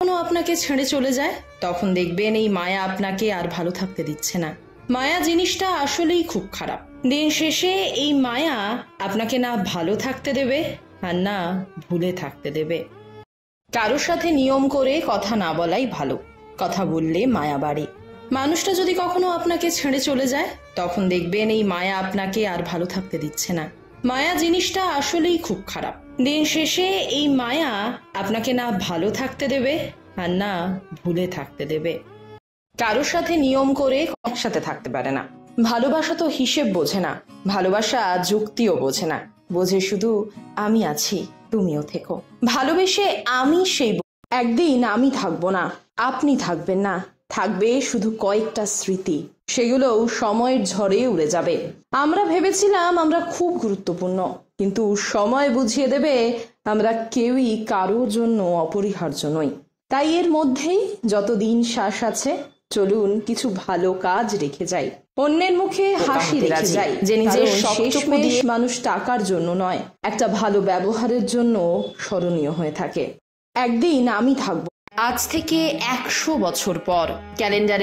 কখনো আপনাকে ছেড়ে চলে যায় তখন দেখবেন এই মায়া আপনাকে আর ভালো থাকতে দিচ্ছে না। মায়া জিনিসটা আসলেই খুব খারাপ। দিন শেষে এই মায়া আপনাকে না ভালো থাকতে দেবে আর না ভুলে থাকতে দেবে। কারোর সাথে নিয়ম করে কথা না বলাই ভালো, কথা বললে মায়া বাড়ে। মানুষটা যদি কখনো আপনাকে ছেড়ে চলে যায় তখন দেখবেন এই মায়া আপনাকে আর ভালো থাকতে দিচ্ছে না। মায়া জিনিসটা আসলেই খুব খারাপ। দিন শেষে এই মায়া আপনাকে না ভালো থাকতে দেবে আর না ভুলে থাকতে দেবে। কারোর সাথে নিয়ম করে একসাথে থাকতে পারে না। ভালোবাসা তো হিসেব বোঝে না, ভালোবাসা যুক্তিও বোঝে না, বোঝে শুধু আমি আছি তুমিও থেকো। ভালোবেসে আমি সেই একদিন আমি থাকবো না, আপনি থাকবেন না, থাকবে শুধু কয়েকটা স্মৃতি, সেগুলোও সময়ের ঝড়ে উড়ে যাবে। আমরা ভেবেছিলাম আমরা খুব গুরুত্বপূর্ণ, কিন্তু সময় বুঝিয়ে দেবে আমরা কেউই কারোর জন্য অপরিহার্য নই। তাই এর মধ্যেই যতদিন শ্বাস আছে চলুন কিছু ভালো কাজ রেখে যাই, অন্যের মুখে হাসি রেখে যাই, যে নিজের শেষমেশ মানুষ টাকার জন্য নয়, একটা ভালো ব্যবহারের জন্য স্মরণীয় হয়ে থাকে। একদিন আমি থাকবো। আজ থেকে 100 বছর পর ক্যালেন্ডারে